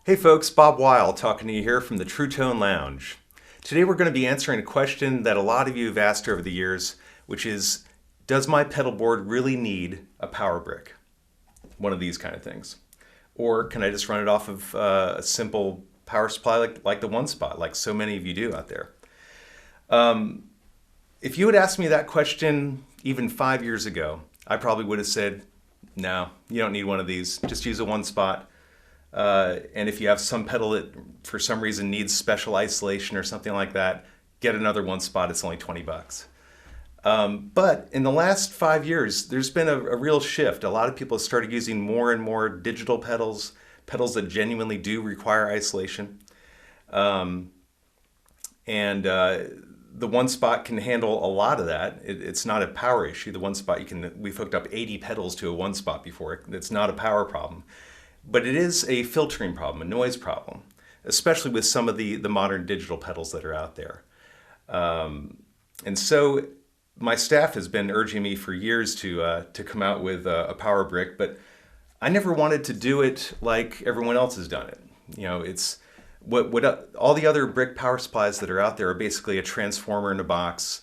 Hey folks, Bob Weil talking to you here from the Truetone Lounge. Today we're going to be answering a question that a lot of you have asked over the years, which is, does my pedal board really need a power brick? One of these kind of things. Or can I just run it off of a simple power supply like the One Spot, like so many of you do out there? If you had asked me that question even 5 years ago, I probably would have said, no, you don't need one of these. Just use a One Spot. And if you have some pedal that for some reason needs special isolation or something like that, get another One Spot. It's only $20. But in the last 5 years, there's been a real shift. A lot of people have started using more and more digital pedals that genuinely do require isolation. The One Spot can handle a lot of that. It's not a power issue. The One Spot, we've hooked up 80 pedals to a One Spot before. It's not a power problem. But it is a filtering problem, a noise problem, especially with some of the modern digital pedals that are out there. And so my staff has been urging me for years to come out with a power brick, but I never wanted to do it like everyone else has done it. You know, it's what all the other brick power supplies that are out there are basically a transformer in a box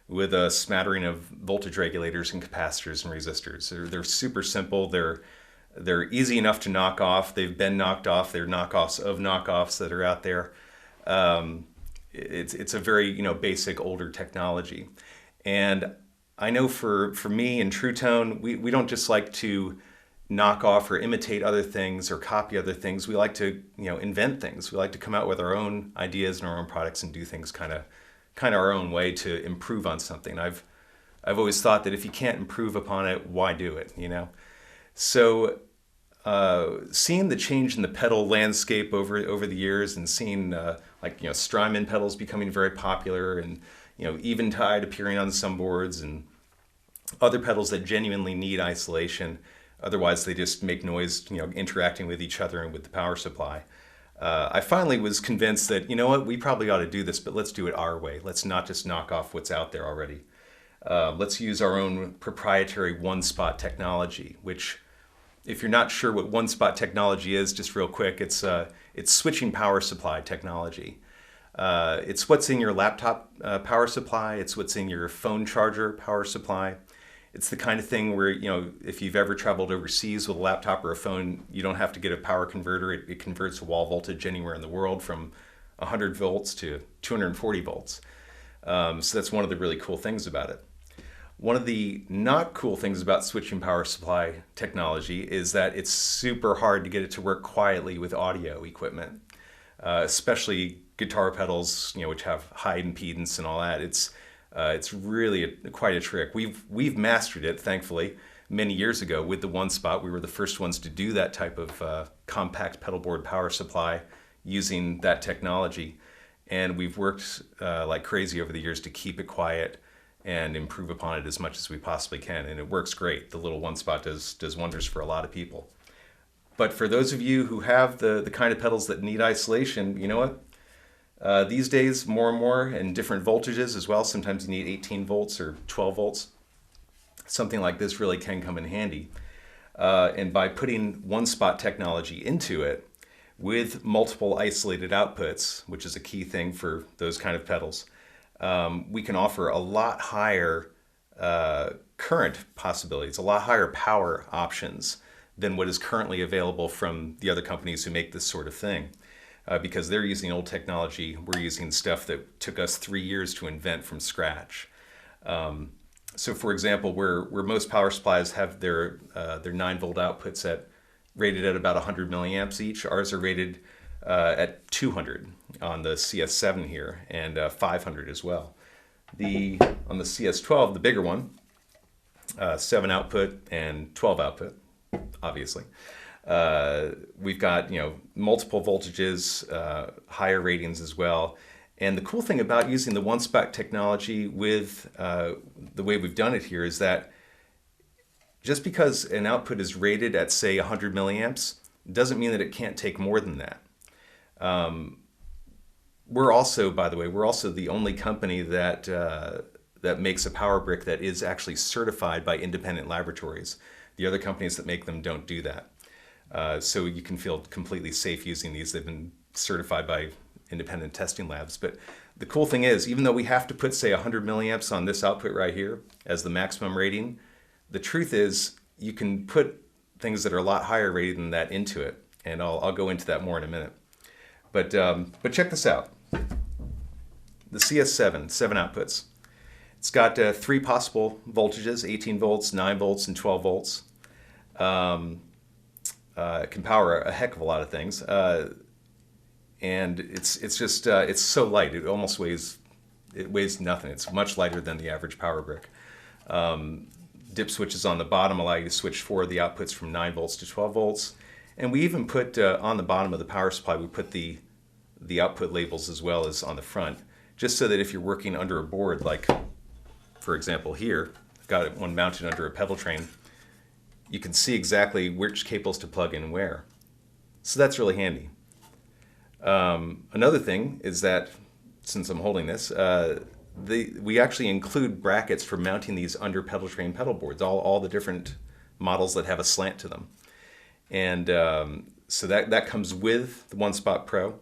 with a smattering of voltage regulators and capacitors and resistors. They're super simple. They're easy enough to knock off. They've been knocked off. They're knockoffs of knockoffs that are out there. It's a very basic older technology. And I know for me and Truetone, we don't just like to knock off or imitate other things or copy other things. We like to invent things. We like to come out with our own ideas and our own products and do things kind of our own way to improve on something. I've always thought that if you can't improve upon it, why do it? So seeing the change in the pedal landscape over the years, and seeing Strymon pedals becoming very popular, and Eventide appearing on some boards, and other pedals that genuinely need isolation, otherwise they just make noise interacting with each other and with the power supply. I finally was convinced that we probably ought to do this, but let's do it our way. Let's not just knock off what's out there already. Let's use our own proprietary One Spot technology, which, if you're not sure what One Spot technology is, just real quick, it's switching power supply technology. It's what's in your laptop power supply. It's what's in your phone charger power supply. It's the kind of thing where, if you've ever traveled overseas with a laptop or a phone, you don't have to get a power converter. It converts wall voltage anywhere in the world from 100 volts to 240 volts. So that's one of the really cool things about it. One of the not cool things about switching power supply technology is that it's super hard to get it to work quietly with audio equipment, especially guitar pedals, which have high impedance and all that. It's really quite a trick. We've mastered it, thankfully, many years ago with the One Spot. We were the first ones to do that type of compact pedalboard power supply using that technology, and we've worked like crazy over the years to keep it quiet and improve upon it as much as we possibly can, and it works great. The little One Spot does wonders for a lot of people. But for those of you who have the kind of pedals that need isolation, you know what? These days, more and more, and different voltages as well. Sometimes you need 18 volts or 12 volts. Something like this really can come in handy. And by putting One Spot technology into it with multiple isolated outputs, which is a key thing for those kind of pedals, we can offer a lot higher current possibilities, a lot higher power options than what is currently available from the other companies who make this sort of thing. Because they're using old technology, we're using stuff that took us 3 years to invent from scratch. So for example, where most power supplies have their 9-volt outputs rated at about 100 milliamps each, ours are rated at 200 on the CS7 here, and 500 as well. On the CS12, the bigger one, 7 output and 12 output, obviously. We've got multiple voltages, higher ratings as well. And the cool thing about using the One Spot technology with the way we've done it here is that just because an output is rated at, say, 100 milliamps, doesn't mean that it can't take more than that. We're also, by the way, the only company that that makes a power brick that is actually certified by independent laboratories. The other companies that make them don't do that. So you can feel completely safe using these. They've been certified by independent testing labs. But the cool thing is, even though we have to put, say, 100 milliamps on this output right here as the maximum rating, the truth is you can put things that are a lot higher rated than that into it. And I'll go into that more in a minute. But check this out. The CS7, 7 outputs. It's got 3 possible voltages, 18 volts, 9 volts, and 12 volts. It can power a heck of a lot of things. And it's just, it's so light, it almost weighs nothing. It's much lighter than the average power brick. Dip switches on the bottom allow you to switch 4 of the outputs from 9 volts to 12 volts. And we even put, on the bottom of the power supply, we put the output labels as well as on the front, just so that if you're working under a board, like, for example, here, I've got one mounted under a pedal train, you can see exactly which cables to plug in where. So that's really handy. Another thing is that, since I'm holding this, we actually include brackets for mounting these under pedal train pedal boards, all the different models that have a slant to them. And so that comes with the One Spot Pro.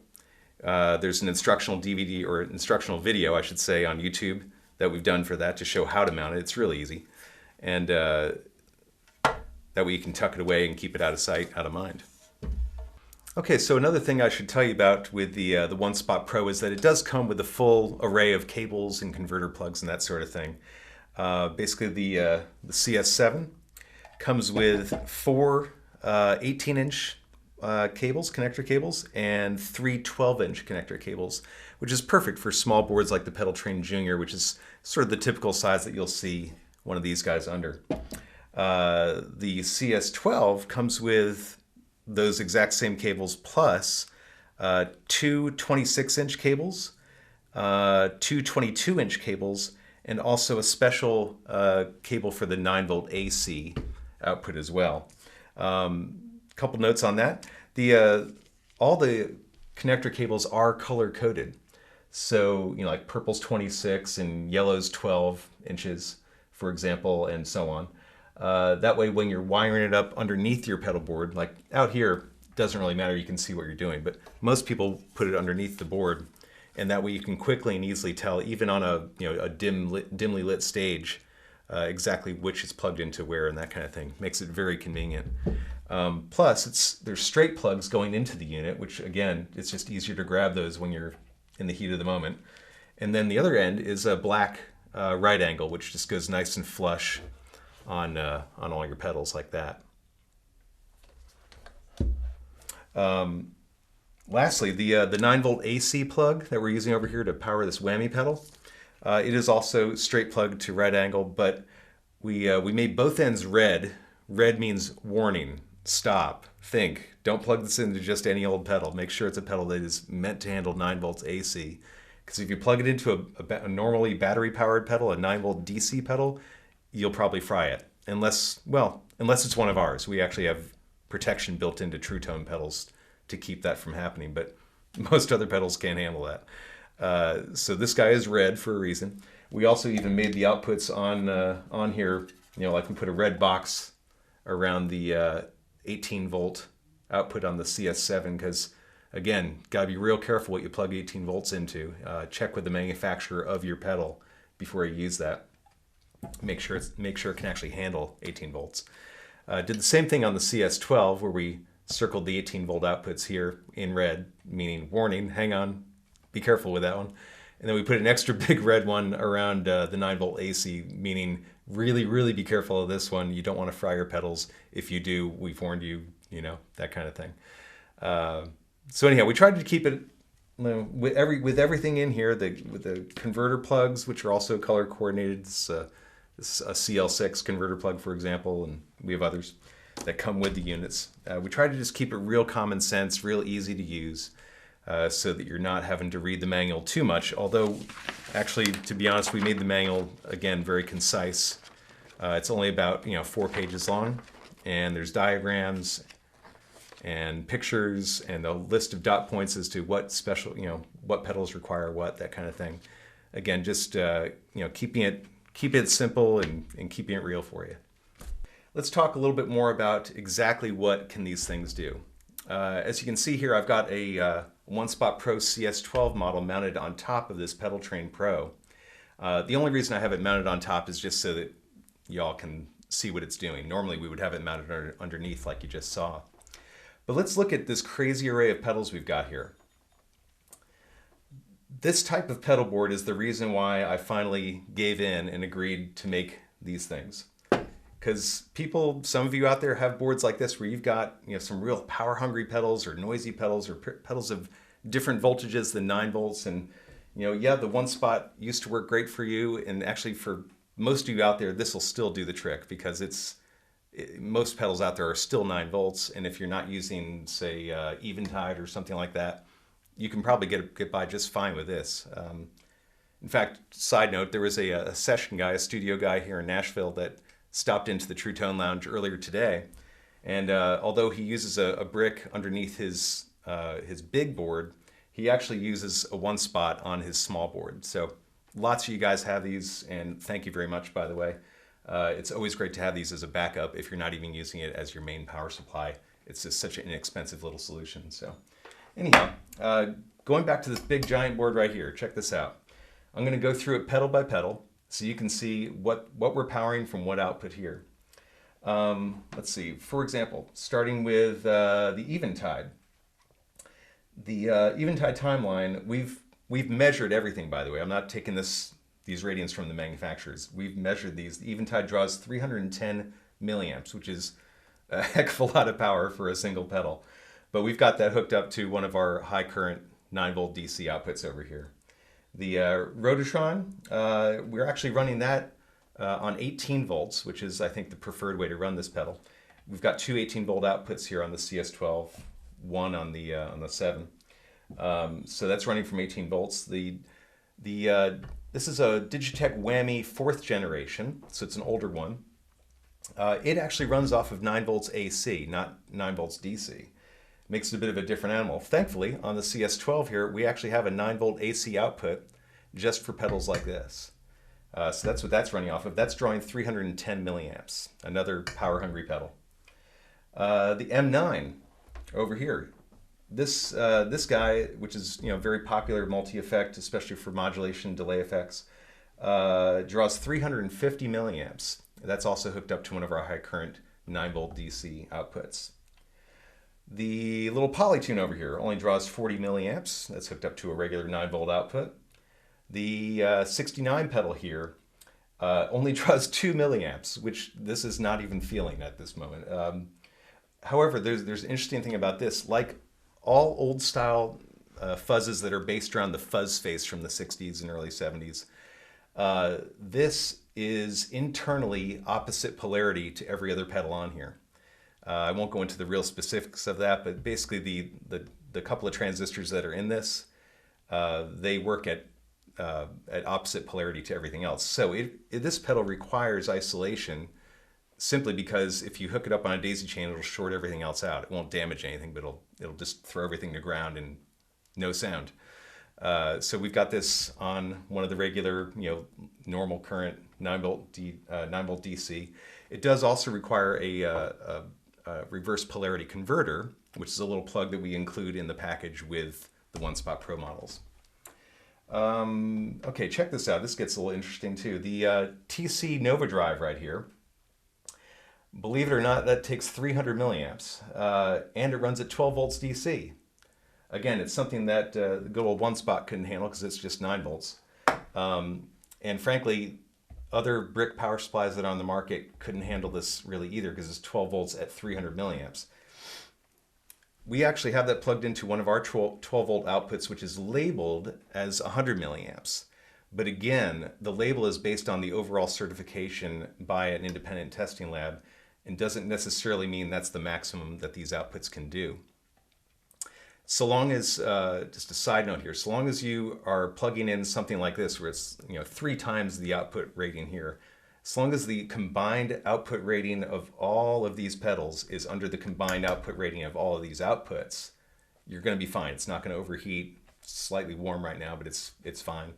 There's an instructional DVD, or instructional video, I should say, on YouTube that we've done for that to show how to mount it. It's really easy. And that way you can tuck it away and keep it out of sight, out of mind. Okay, so another thing I should tell you about with the One Spot Pro is that it does come with a full array of cables and converter plugs and that sort of thing. Basically, the CS7 comes with 4 18-inch cables, connector cables, and 3 12-inch connector cables, which is perfect for small boards like the Pedal Train Junior, which is sort of the typical size that you'll see one of these guys under. The CS12 comes with those exact same cables plus 2 26-inch cables, 2 22-inch cables, and also a special cable for the 9-volt AC output as well. Couple notes on that. All the connector cables are color coded. So, like purple's 26 and yellow's 12 inches, for example, and so on. That way, when you're wiring it up underneath your pedal board, like out here, doesn't really matter, you can see what you're doing, but most people put it underneath the board, and that way you can quickly and easily tell, even on a dimly lit stage, exactly which is plugged into where and that kind of thing. Makes it very convenient. Plus, there's straight plugs going into the unit, which again, it's just easier to grab those when you're in the heat of the moment. And then the other end is a black right angle, which just goes nice and flush on all your pedals like that. Lastly, the 9-volt AC plug that we're using over here to power this whammy pedal, it is also straight plug to right angle, but we made both ends red. Red means warning, stop, think. Don't plug this into just any old pedal. Make sure it's a pedal that is meant to handle 9 volts AC. Because if you plug it into a normally battery-powered pedal, a 9-volt DC pedal, you'll probably fry it. Unless it's one of ours. We actually have protection built into Truetone pedals to keep that from happening, but most other pedals can't handle that. So this guy is red for a reason. We also even made the outputs on here, like we put a red box around the 18-volt output on the CS7, because again, gotta be real careful what you plug 18 volts into. Check with the manufacturer of your pedal before you use that. Make sure it can actually handle 18 volts. Did the same thing on the CS12, where we circled the 18-volt outputs here in red, meaning warning, hang on, be careful with that one. And then we put an extra big red one around the 9-volt AC, meaning really, really be careful of this one. You don't want to fry your pedals. If you do, we've warned you, that kind of thing. So anyhow, we tried to keep it with everything in here, with the converter plugs, which are also color coordinated. This is a CL6 converter plug, for example, and we have others that come with the units. We try to just keep it real common sense, real easy to use, so that you're not having to read the manual too much. Although, actually, to be honest, we made the manual, again, very concise. It's only about 4 pages long, and there's diagrams and pictures and a list of dot points as to what special, what pedals require what, that kind of thing. Again, just keeping it keep it simple and keeping it real for you. Let's talk a little bit more about exactly what can these things do. As you can see here, I've got a One Spot Pro CS12 model mounted on top of this Pedal Train Pro. The only reason I have it mounted on top is just so that y'all can see what it's doing. Normally we would have it mounted underneath like you just saw. But let's look at this crazy array of pedals we've got here. This type of pedal board is the reason why I finally gave in and agreed to make these things. Because some of you out there have boards like this where you've got some real power hungry pedals or noisy pedals or pedals of different voltages than 9 volts. And yeah, the One Spot used to work great for you. And actually for most of you out there, this will still do the trick because most pedals out there are still 9 volts. And if you're not using, say, Eventide or something like that, you can probably get by just fine with this. In fact, side note, there was a session guy, a studio guy here in Nashville that stopped into the Truetone Lounge earlier today. And although he uses a brick underneath his big board, he actually uses a One Spot on his small board. So lots of you guys have these, and thank you very much, by the way. It's always great to have these as a backup if you're not even using it as your main power supply. It's just such an inexpensive little solution. So anyhow, going back to this big giant board right here, check this out. I'm going to go through it pedal by pedal so you can see what we're powering from what output here. Let's see, for example, starting with the Eventide. The Eventide timeline, we've measured everything, by the way. I'm not taking these ratings from the manufacturers. We've measured these. The Eventide draws 310 milliamps, which is a heck of a lot of power for a single pedal. But we've got that hooked up to one of our high current 9 volt DC outputs over here. The Rototron, we're actually running that on 18 volts, which is, I think, the preferred way to run this pedal. We've got two 18 volt outputs here on the CS12, one on the 7. So that's running from 18 volts. This is a Digitech Whammy 4th generation, so it's an older one. It actually runs off of 9 volts AC, not 9 volts DC. Makes it a bit of a different animal. Thankfully, on the CS12 here, we actually have a 9 volt AC output just for pedals like this. So that's what that's running off of. That's drawing 310 milliamps, another power hungry pedal. The M9 over here. This guy, which is very popular multi-effect, especially for modulation, delay effects, draws 350 milliamps. That's also hooked up to one of our high current 9 volt DC outputs. The little Polytune over here only draws 40 milliamps. That's hooked up to a regular 9 volt output. The 69 pedal here only draws 2 milliamps, which this is not even feeling at this moment. However, there's an interesting thing about this. Like all old style fuzzes that are based around the fuzz face from the 60s and early 70s, this is internally opposite polarity to every other pedal on here. I won't go into the real specifics of that, but basically the couple of transistors that are in this, they work at opposite polarity to everything else. So this pedal requires isolation simply because if you hook it up on a daisy chain, it'll short everything else out. It won't damage anything, but it'll just throw everything to ground and no sound. So we've got this on one of the regular, normal current 9 volt DC. It does also require a reverse polarity converter, which is a little plug that we include in the package with the One Spot Pro models. Okay, check this out. This gets a little interesting too. The TC Nova Drive right here, believe it or not, that takes 300 milliamps, and it runs at 12 volts DC. Again, it's something that the good old One Spot couldn't handle because it's just 9 volts. And frankly, other brick power supplies that are on the market couldn't handle this really either because it's 12 volts at 300 milliamps. We actually have that plugged into one of our 12 volt outputs, which is labeled as 100 milliamps. But again, the label is based on the overall certification by an independent testing lab and doesn't necessarily mean that's the maximum that these outputs can do. So long as, just a side note here, so long as you are plugging in something like this where it's 3 times the output rating here, as long as the combined output rating of all of these pedals is under the combined output rating of all of these outputs, you're going to be fine. It's not going to overheat. It's slightly warm right now, but it's fine.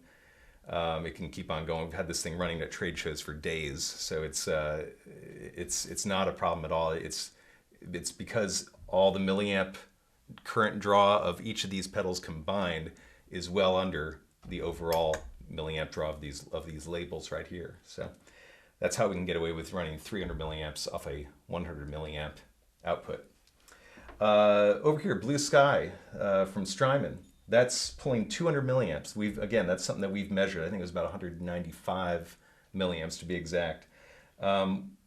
It can keep on going. We've had this thing running at trade shows for days, so it's not a problem at all. It's because all the milliamp current draw of each of these pedals combined is well under the overall milliamp draw of these labels right here. So that's how we can get away with running 300 milliamps off a 100 milliamp output. Over here, Blue Sky from Strymon. That's pulling 200 milliamps. That's something that we've measured. I think it was about 195 milliamps to be exact.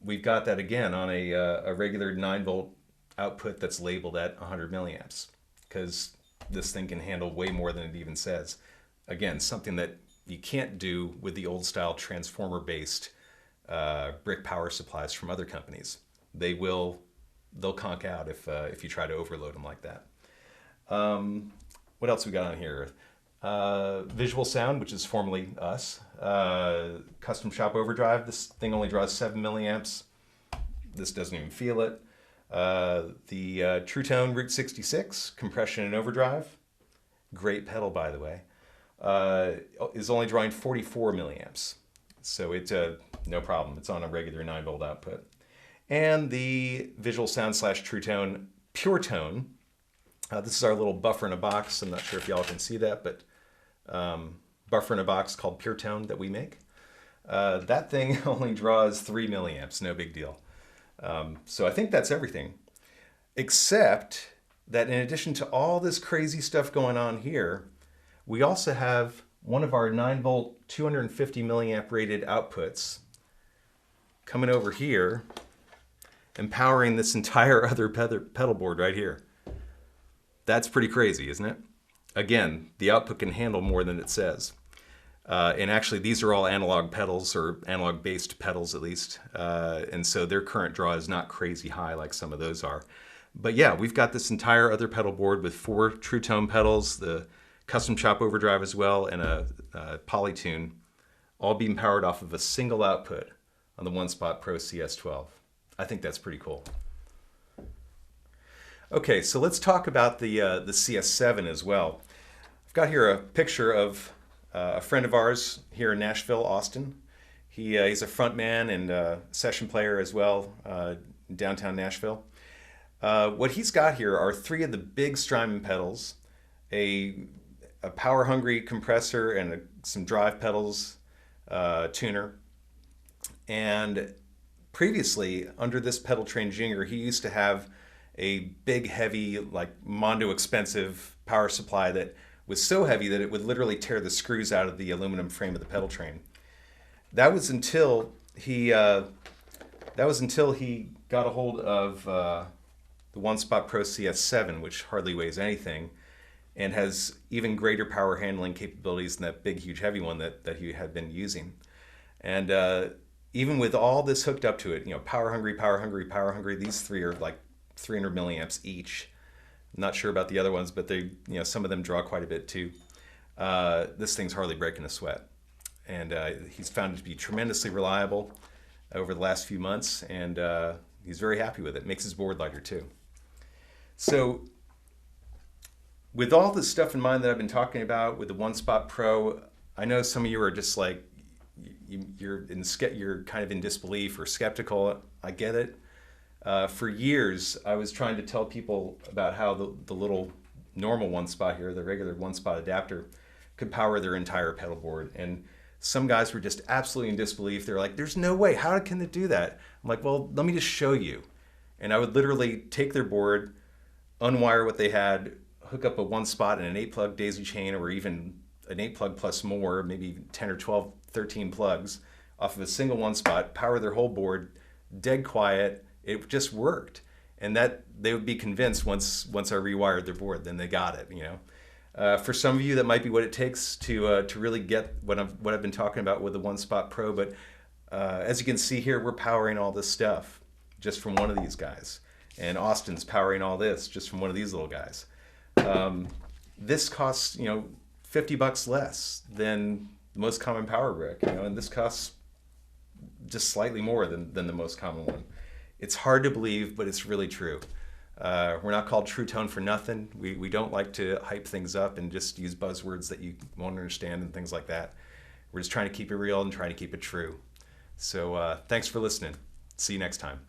We've got that again on a regular 9-volt output that's labeled at 100 milliamps because this thing can handle way more than it even says. Again, something that you can't do with the old style transformer-based brick power supplies from other companies. They'll conk out if you try to overload them like that. What else we got on here? Visual Sound, which is formerly us. Custom Shop Overdrive. This thing only draws 7 milliamps. This doesn't even feel it. The Truetone Route 66, Compression and Overdrive. Great pedal, by the way. Is only drawing 44 milliamps. So it's no problem. It's on a regular 9-volt output. And the Visual Sound / Truetone Puretone. This is our little buffer in a box. I'm not sure if y'all can see that, but buffer in a box called Puretone that we make. That thing only draws 3 milliamps, no big deal. So I think that's everything. Except that in addition to all this crazy stuff going on here, we also have one of our 9-volt 250 milliamp rated outputs coming over here and powering this entire other pedal board right here. That's pretty crazy, isn't it? Again, the output can handle more than it says. And actually, these are all analog pedals, or analog-based pedals at least. And so their current draw is not crazy high like some of those are. But yeah, we've got this entire other pedal board with 4 Truetone pedals, the Custom Shop Overdrive as well, and a Polytune, all being powered off of a single output on the One Spot Pro CS12. I think that's pretty cool. Okay, so let's talk about the CS7 as well. I've got here a picture of a friend of ours here in Nashville, Austin. He's a frontman and a session player as well, in downtown Nashville. What he's got here are 3 of the big Strymon pedals, a power-hungry compressor, and some drive pedals, tuner. And previously, under this pedal train Junior, he used to have a big, heavy, like Mondo expensive power supply that was so heavy that it would literally tear the screws out of the aluminum frame of the pedal train. That was until he got a hold of the One Spot Pro CS7, which hardly weighs anything and has even greater power handling capabilities than that big, huge, heavy one that he had been using. And even with all this hooked up to it, power hungry, power hungry, power hungry, these 3 are like 300 milliamps each. Not sure about the other ones, but they, some of them draw quite a bit too. This thing's hardly breaking a sweat. And he's found it to be tremendously reliable over the last few months, and he's very happy with it. Makes his board lighter too. So with all this stuff in mind that I've been talking about with the One Spot Pro, I know some of you are just like, you're kind of in disbelief or skeptical. I get it. For years, I was trying to tell people about how the little normal One Spot here, the regular One Spot adapter, could power their entire pedal board. And some guys were just absolutely in disbelief. They're like, there's no way. How can it do that? I'm like, well, let me just show you. And I would literally take their board, unwire what they had, hook up a One Spot and an 8-plug daisy chain, or even an 8-plug plus more, maybe 10 or 12, 13 plugs off of a single One Spot, power their whole board, dead quiet. It just worked. And that they would be convinced once I rewired their board, then they got it, For some of you, that might be what it takes to really get what I've been talking about with the One Spot Pro. But as you can see here, we're powering all this stuff just from one of these guys. And Austin's powering all this just from one of these little guys. This costs, $50 less than the most common power brick, and this costs just slightly more than the most common one. It's hard to believe, but it's really true. We're not called Truetone for nothing. We don't like to hype things up and just use buzzwords that you won't understand and things like that. We're just trying to keep it real and trying to keep it true. So thanks for listening. See you next time.